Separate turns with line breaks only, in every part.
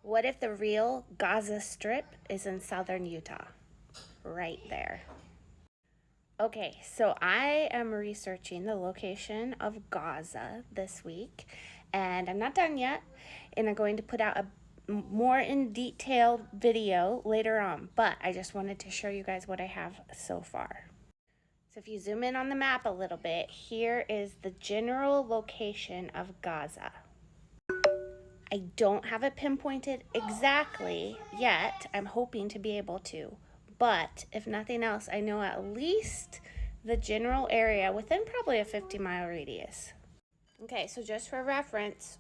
What if the real Gaza Strip is in southern Utah? Right there. Okay, so I am researching the location of Gaza this week, and I'm not done yet, and I'm going to put out a more in detailed video later on, but I just wanted to show you guys what I have so far. So if you zoom in on the map a little bit, here is the general location of Gaza. I don't have it pinpointed exactly yet. I'm hoping to be able to. But if nothing else, I know at least the general area within probably a 50-mile radius. Okay, so just for reference,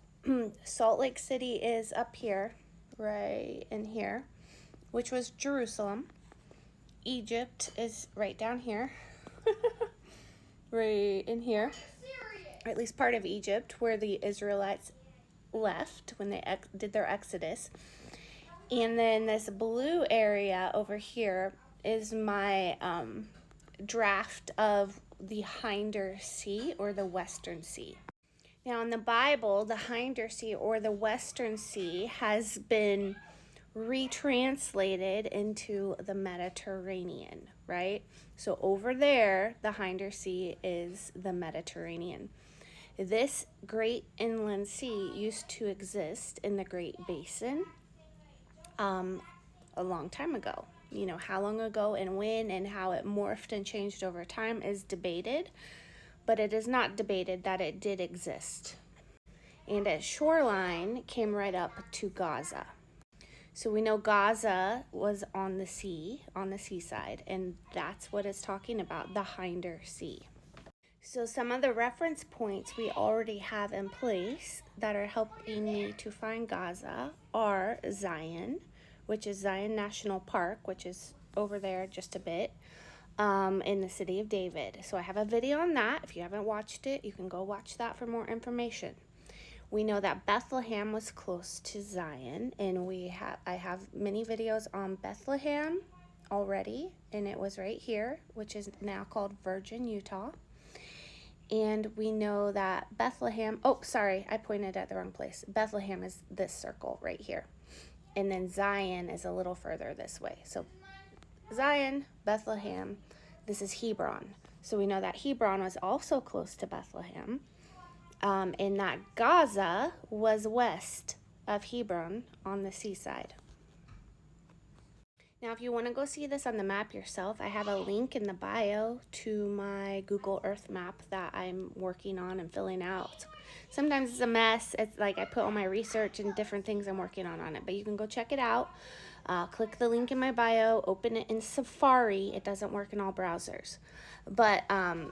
Salt Lake City is up here, right in here, which was Jerusalem. Egypt is right down here, right in here, or at least part of Egypt, where the Israelites left when they did their exodus. And then this blue area over here is my draft of the Hinder Sea or the Western Sea. Now in the Bible, the Hinder Sea or the Western Sea has been retranslated into the Mediterranean, right? So over there, the Hinder Sea is the Mediterranean. This great inland sea used to exist in the Great Basin a long time ago. You know, how long ago and when and how it morphed and changed over time is debated, but it is not debated that it did exist. And its shoreline came right up to Gaza. So we know Gaza was on the sea, on the seaside, and that's what it's talking about, the Hinder Sea. So some of the reference points we already have in place that are helping me to find Gaza are Zion, which is Zion National Park, which is over there just a bit, in the city of David. So I have a video on that. If you haven't watched it, you can go watch that for more information. We know that Bethlehem was close to Zion, and I have many videos on Bethlehem already, and it was right here, which is now called Virgin, Utah. And we know that Bethlehem, oh, sorry, I pointed at the wrong place. Bethlehem is this circle right here. And then Zion is a little further this way. So Zion, Bethlehem, this is Hebron. So we know that Hebron was also close to Bethlehem. And that Gaza was west of Hebron on the seaside. Now, if you want to go see this on the map yourself, I have a link in the bio to my Google Earth map that I'm working on and filling out. Sometimes it's a mess. It's like I put all my research and different things I'm working on it, but you can go check it out. Click the link in my bio, open it in Safari. It doesn't work in all browsers. But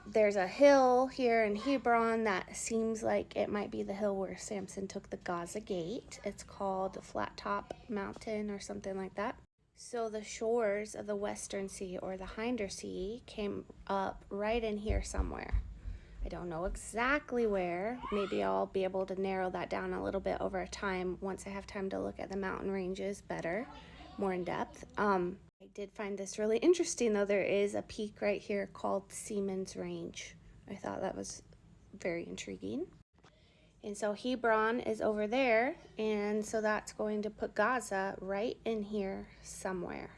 there's a hill here in Hebron that seems like it might be the hill where Samson took the Gaza Gate. It's called the Flat Top Mountain or something like that. So the shores of the Western Sea or the Hinder Sea came up right in here somewhere. I don't know exactly where. Maybe I'll be able to narrow that down a little bit over time once I have time to look at the mountain ranges better, more in depth. I did find this really interesting though. There is a peak right here called Seaman's Range. I thought that was very intriguing. And so Hebron is over there, and so that's going to put Gaza right in here somewhere.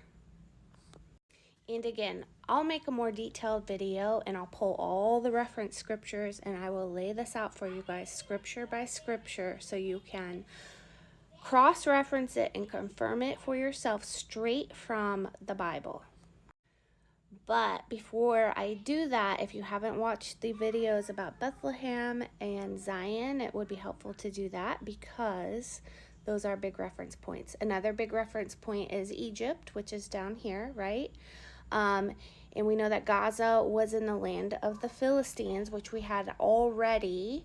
And again, I'll make a more detailed video and I'll pull all the reference scriptures and I will lay this out for you guys scripture by scripture so you can cross-reference it and confirm it for yourself straight from the Bible. But before I do that, if you haven't watched the videos about Bethlehem and Zion, it would be helpful to do that because those are big reference points. Another big reference point is Egypt, which is down here, right? And we know that Gaza was in the land of the Philistines, which we had already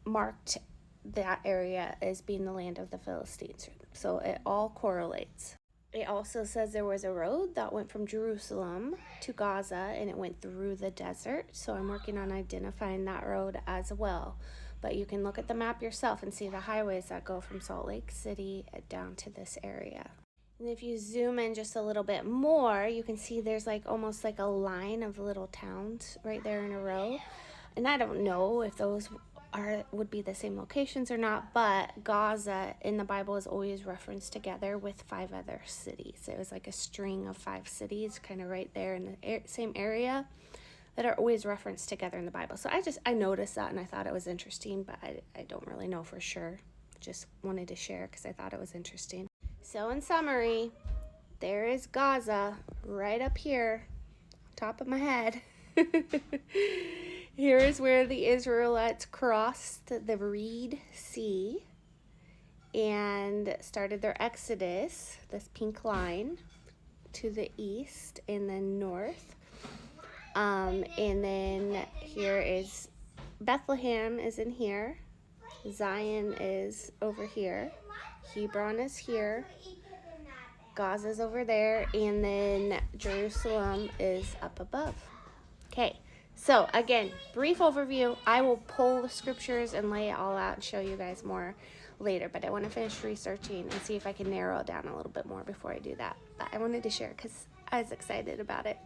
marked that area as being the land of the Philistines. So it all correlates. It also says there was a road that went from Jerusalem to Gaza and it went through the desert. So I'm working on identifying that road as well. But you can look at the map yourself and see the highways that go from Salt Lake City down to this area. And if you zoom in just a little bit more, you can see there's like almost like a line of little towns right there in a row. And I don't know if those would be the same locations or not, but Gaza in the Bible is always referenced together with 5 other cities. It was like a string of 5 cities kind of right there in the same area that are always referenced together in the Bible. So I noticed that and I thought it was interesting, but I don't really know for sure. Just wanted to share because I thought it was interesting. So in summary, there is Gaza right up here, top of my head. Here is where the Israelites crossed the Red Sea and started their exodus, this pink line, to the east and then north. And then here is Bethlehem is in here. Zion is over here. Hebron is here. Gaza's over there. And then Jerusalem is up above. Okay, so again, brief overview. I will pull the scriptures and lay it all out and show you guys more later, but I want to finish researching and see if I can narrow it down a little bit more before I do that. But I wanted to share because I was excited about it.